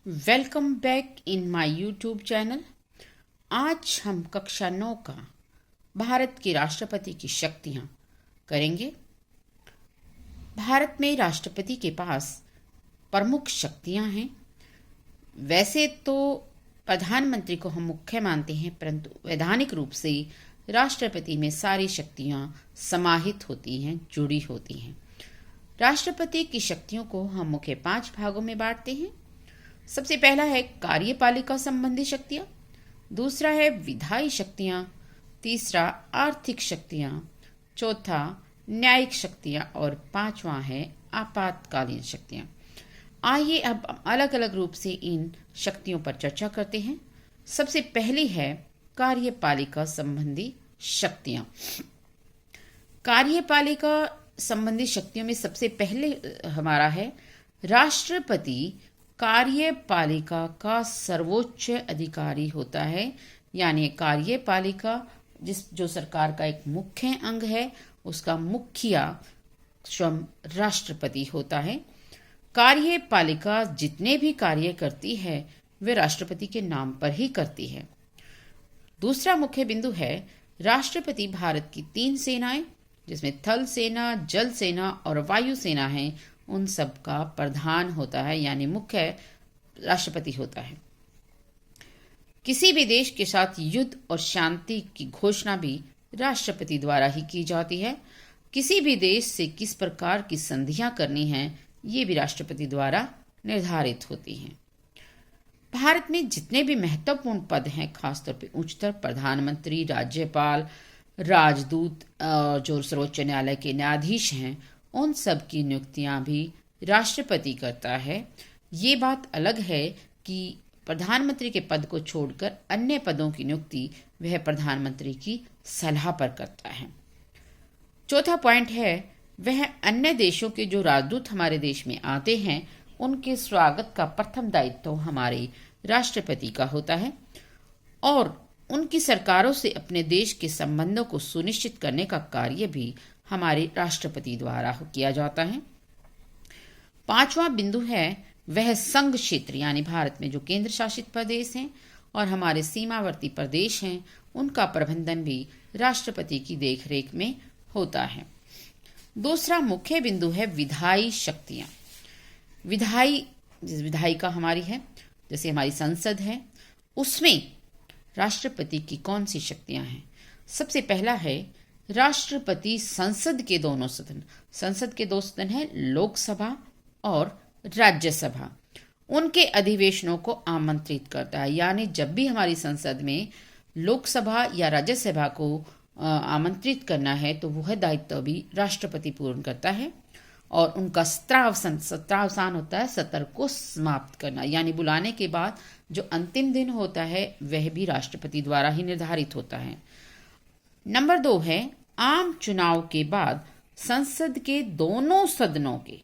Welcome back in my YouTube channel. आज हम कक्षा 9 का भारत के राष्ट्रपति की शक्तियां करेंगे। भारत में राष्ट्रपति के पास प्रमुख शक्तियां हैं। वैसे तो प्रधानमंत्री को हम मुख्य मानते हैं, परंतु वैधानिक रूप से राष्ट्रपति में सारी शक्तियां समाहित होती हैं, जुड़ी होती हैं। राष्ट्रपति की शक्तियों को हम मुख्य 5 भागों में बांटते हैं। सबसे पहला है कार्यपालिका संबंधी शक्तियां, दूसरा है विधायी शक्तियां, तीसरा आर्थिक शक्तियां, चौथा न्यायिक शक्तियां और पांचवा है आपातकालीन शक्तियां। आइए अब अलग अलग रूप से इन शक्तियों पर चर्चा करते हैं। सबसे पहली है कार्यपालिका संबंधी शक्तियां। कार्यपालिका संबंधी शक्तियों में सबसे पहले हमारा है राष्ट्रपति कार्यपालिका का सर्वोच्च अधिकारी होता है। यानी कार्यपालिका जो सरकार का एक मुख्य अंग है, उसका मुखिया स्वयं राष्ट्रपति होता है। कार्यपालिका जितने भी कार्य करती है वे राष्ट्रपति के नाम पर ही करती है। दूसरा मुख्य बिंदु है राष्ट्रपति भारत की 3 सेनाएं, जिसमें थल सेना, जल सेना और वायु सेना है, उन सब का प्रधान होता है, यानी मुख्य राष्ट्रपति होता है। किसी भी देश के साथ युद्ध और शांति की घोषणा भी राष्ट्रपति द्वारा ही की जाती है। किसी भी देश से किस प्रकार की संधियां करनी हैं, ये भी राष्ट्रपति द्वारा निर्धारित होती हैं। भारत में जितने भी महत्वपूर्ण पद हैं, खासतौर पर उच्चतर प्रधानमंत्री, राज्यपाल, राजदूत और जो सर्वोच्च न्यायालय के न्यायाधीश हैं, उन सब की नियुक्तियां भी राष्ट्रपति करता है। ये बात अलग है कि प्रधानमंत्री के पद को छोड़कर अन्य पदों की नियुक्ति वह प्रधानमंत्री की सलाह पर करता है। चौथा पॉइंट है वह अन्य देशों के जो राजदूत हमारे देश में आते हैं, उनके स्वागत का प्रथम दायित्व हमारे राष्ट्रपति का होता है और उनकी सरकारों से अपने देश के संबंधों को सुनिश्चित करने का कार्य भी हमारे राष्ट्रपति द्वारा किया जाता है। पांचवा बिंदु है वह संघ क्षेत्र, यानी भारत में जो केंद्र शासित प्रदेश हैं और हमारे सीमावर्ती प्रदेश हैं, उनका प्रबंधन भी राष्ट्रपति की देखरेख में होता है। दूसरा मुख्य बिंदु है विधायी शक्तियां। विधायिका हमारी है, जैसे हमारी संसद है, उसमें राष्ट्रपति की कौन सी शक्तियां हैं? सबसे पहला है राष्ट्रपति संसद के दोनों सदन, संसद के 2 सदन हैं, लोकसभा और राज्यसभा, उनके अधिवेशनों को आमंत्रित करता है। यानी जब भी हमारी संसद में लोकसभा या राज्यसभा को आमंत्रित करना है तो वह दायित्व भी राष्ट्रपति पूर्ण करता है। और उनका सत्रावसान होता है सत्र को समाप्त करना, यानी बुलाने के बाद जो अंतिम दिन होता है वह भी राष्ट्रपति द्वारा ही निर्धारित होता है। नंबर 2 है आम चुनाव के बाद संसद के दोनों सदनों के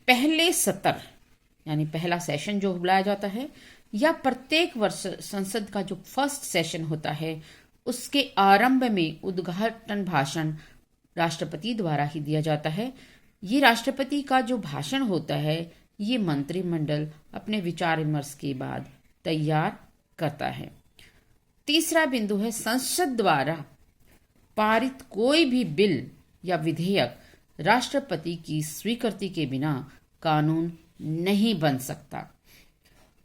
पहले सत्र, यानी पहला सेशन जो बुलाया जाता है, या प्रत्येक वर्ष संसद का जो फर्स्ट सेशन होता है उसके आरंभ में उद्घाटन भाषण राष्ट्रपति द्वारा ही दिया जाता है। ये राष्ट्रपति का जो भाषण होता है ये मंत्रिमंडल अपने विचार विमर्श के बाद तैयार करता है। तीसरा बिंदु है संसद द्वारा पारित कोई भी बिल या विधेयक राष्ट्रपति की स्वीकृति के बिना कानून नहीं बन सकता।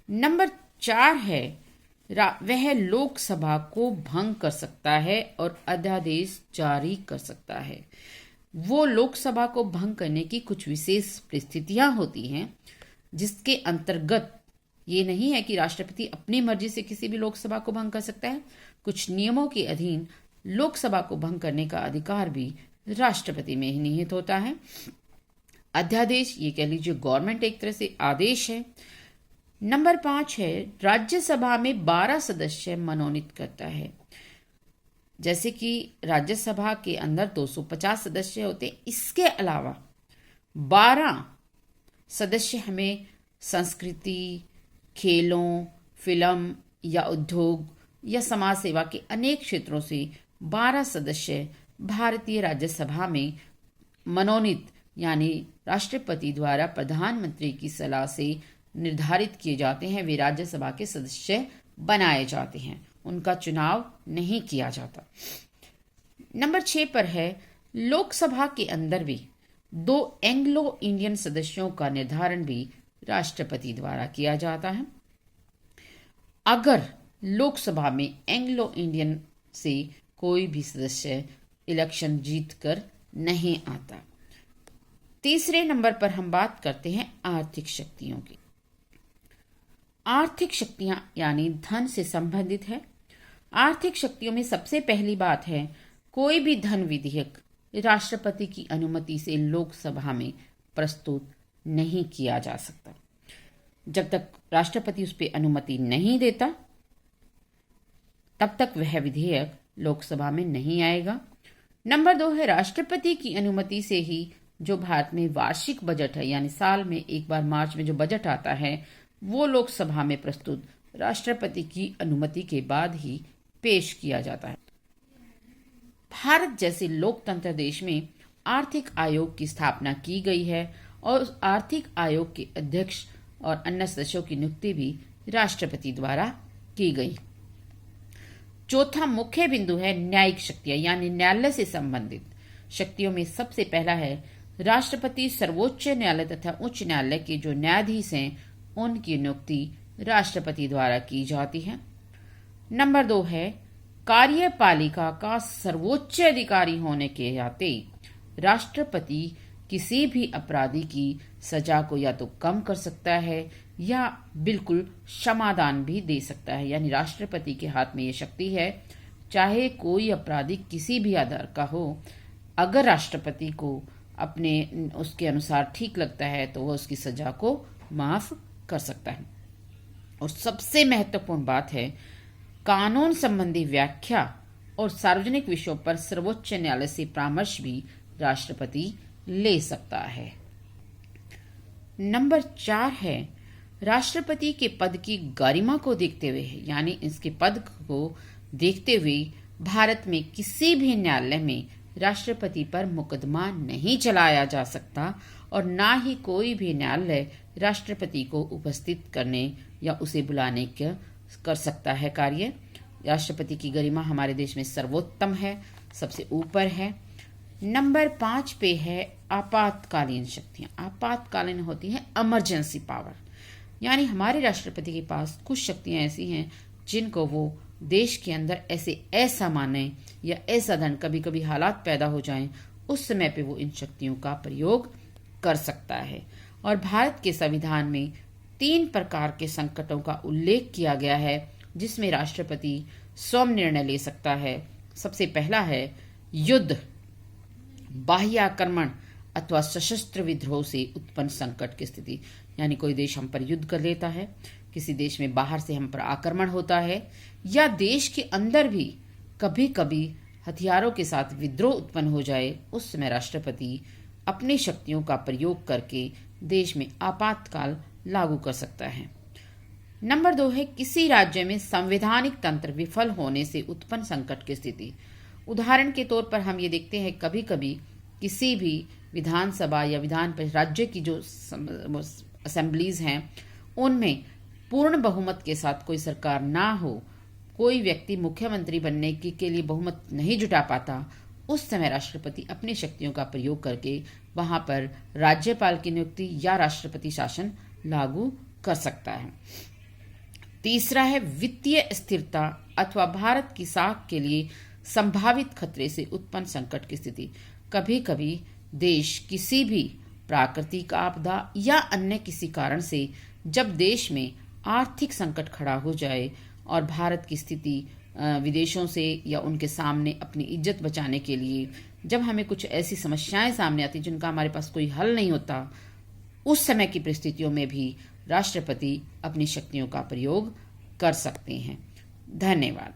नंबर 4 है वह लोकसभा को भंग कर सकता है और अध्यादेश जारी कर सकता है। वो लोकसभा को भंग करने की कुछ विशेष परिस्थितियां होती हैं, जिसके अंतर्गत ये नहीं है कि राष्ट्रपति अपनी मर्जी से किसी भी लोकसभा को भंग कर सकता है। कुछ नियमों के अधीन लोकसभा को भंग करने का अधिकार भी राष्ट्रपति में ही निहित होता है। अध्यादेश, ये कह लीजिए गवर्नमेंट एक तरह से आदेश है। नंबर 5 है राज्यसभा में 12 सदस्य मनोनीत करता है। जैसे कि राज्यसभा के अंदर 250 सदस्य होते हैं, इसके अलावा 12 सदस्य हमें संस्कृति, खेलों, फिल्म या उद्योग या समाज सेवा के अनेक क्षेत्रों से 12 सदस्य भारतीय राज्यसभा में मनोनीत, यानी राष्ट्रपति द्वारा प्रधानमंत्री की सलाह से निर्धारित किए जाते हैं वे राज्यसभा के सदस्य बनाए जाते हैं, उनका चुनाव नहीं किया जाता। नंबर 6 पर है लोकसभा के अंदर भी 2 एंग्लो इंडियन सदस्यों का निर्धारण भी राष्ट्रपति द्वारा किया जाता है। अगर लोकसभा में एंग्लो इंडियन से कोई भी सदस्य इलेक्शन जीतकर नहीं आता। तीसरे नंबर पर हम बात करते हैं आर्थिक शक्तियों की। आर्थिक शक्तियां यानी धन से संबंधित है। आर्थिक शक्तियों में सबसे पहली बात है कोई भी धन विधेयक राष्ट्रपति की अनुमति से लोकसभा में प्रस्तुत नहीं किया जा सकता। जब तक राष्ट्रपति उस पर अनुमति नहीं देता तब तक वह विधेयक लोकसभा में नहीं आएगा। नंबर 2 है राष्ट्रपति की अनुमति से ही जो भारत में वार्षिक बजट है यानी साल में एक बार मार्च में जो बजट आता है वो लोकसभा में प्रस्तुत राष्ट्रपति की अनुमति के बाद ही पेश किया जाता है। भारत जैसे लोकतंत्र देश में आर्थिक आयोग की स्थापना की गई है और उस आर्थिक आयोग के अध्यक्ष और अन्य सदस्यों की नियुक्ति भी राष्ट्रपति द्वारा की गई। चौथा मुख्य बिंदु है न्यायिक शक्तियां यानी न्यायालय से संबंधित शक्तियों में सबसे पहला है राष्ट्रपति सर्वोच्च न्यायालय तथा उच्च न्यायालय के जो न्यायाधीश हैं उनकी नियुक्ति राष्ट्रपति द्वारा की जाती है। नंबर 2 है कार्यपालिका का सर्वोच्च अधिकारी होने के नाते राष्ट्रपति किसी भी अपराधी की सजा को या तो कम कर सकता है या बिल्कुल क्षमादान भी दे सकता है। यानी राष्ट्रपति के हाथ में ये शक्ति है, चाहे कोई अपराधी किसी भी आधार का हो, अगर राष्ट्रपति को अपने उसके अनुसार ठीक लगता है तो वह उसकी सजा को माफ कर सकता है। और सबसे महत्वपूर्ण बात है कानून संबंधी व्याख्या और सार्वजनिक विषयों पर सर्वोच्च न्यायालय से परामर्श भी राष्ट्रपति ले सकता है। नंबर 4 है राष्ट्रपति के पद की गरिमा को देखते हुए यानी इसके पद को देखते हुए भारत में किसी भी न्यायालय में राष्ट्रपति पर मुकदमा नहीं चलाया जा सकता और ना ही कोई भी न्यायालय राष्ट्रपति को उपस्थित करने या उसे बुलाने कर सकता है कार्य। राष्ट्रपति की गरिमा हमारे देश में सर्वोत्तम है, सबसे ऊपर है। नंबर 5 पे है आपातकालीन शक्तियां। आपातकालीन होती है इमरजेंसी पावर, यानी हमारे राष्ट्रपति के पास कुछ शक्तियां ऐसी हैं जिनको वो देश के अंदर ऐसे असामान्य या असाधारण कभी कभी हालात पैदा हो जाएं उस समय पे वो इन शक्तियों का प्रयोग कर सकता है। और भारत के संविधान में 3 प्रकार के संकटों का उल्लेख किया गया है जिसमें राष्ट्रपति स्वयं निर्णय ले सकता है। सबसे पहला है युद्ध, बाह्य आक्रमण अथवा सशस्त्र विद्रोह से उत्पन्न संकट की स्थिति, यानी कोई देश हम पर युद्ध कर लेता है, किसी देश में बाहर से हम पर आक्रमण होता है या देश के अंदर भी कभी कभी हथियारों के साथ विद्रोह उत्पन्न हो जाए, उस समय राष्ट्रपति अपनी शक्तियों का प्रयोग करके देश में आपातकाल लागू कर सकता है। नंबर 2 है किसी राज्य में संवैधानिक तंत्र विफल होने से उत्पन्न संकट की स्थिति। उदाहरण के तौर पर हम ये देखते हैं कभी कभी किसी भी विधानसभा या विधान परिषद राज्य की जो असेंबलीज हैं उनमें पूर्ण बहुमत के साथ कोई सरकार ना हो, कोई व्यक्ति मुख्यमंत्री बनने के लिए बहुमत नहीं जुटा पाता, उस समय राष्ट्रपति अपनी शक्तियों का प्रयोग करके वहां पर राज्यपाल की नियुक्ति या राष्ट्रपति शासन लागू कर सकता है। तीसरा है वित्तीय स्थिरता अथवा भारत की साख के लिए संभावित खतरे से उत्पन्न संकट की स्थिति। कभी कभी देश किसी भी प्राकृतिक आपदा या अन्य किसी कारण से जब देश में आर्थिक संकट खड़ा हो जाए और भारत की स्थिति विदेशों से या उनके सामने अपनी इज्जत बचाने के लिए जब हमें कुछ ऐसी समस्याएं सामने आती जिनका हमारे पास कोई हल नहीं होता, उस समय की परिस्थितियों में भी राष्ट्रपति अपनी शक्तियों का प्रयोग कर सकते हैं। धन्यवाद।